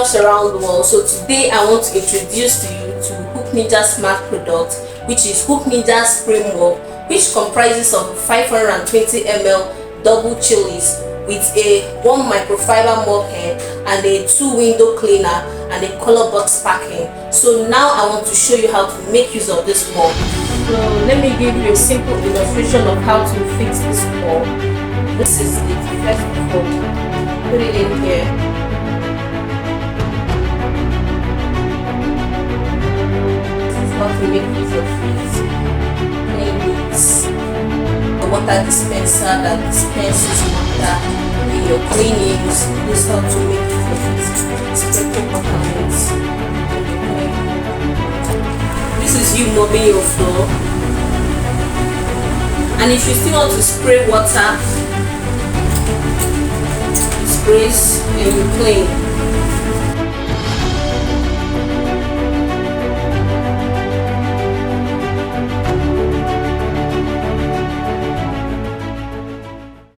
Hookninjas around the world. So today I want to introduce to you to Hookninjas Smart product, which is Hookninjas Spray Mop, which comprises of 520 ml double chilies with a 1 microfiber mop head and a 2 window cleaner and a color box packing. So now I want to show you how to make use of this mop. So let me give you a simple illustration of how to fix this mop. This is the first fold. Put it in here. This is how to make use of it. The water dispenser that dispenses water in your cleanings. This is how to make use of it. Spray water. This is you mopping your floor. And if you still want to spray water, sprays and you clean.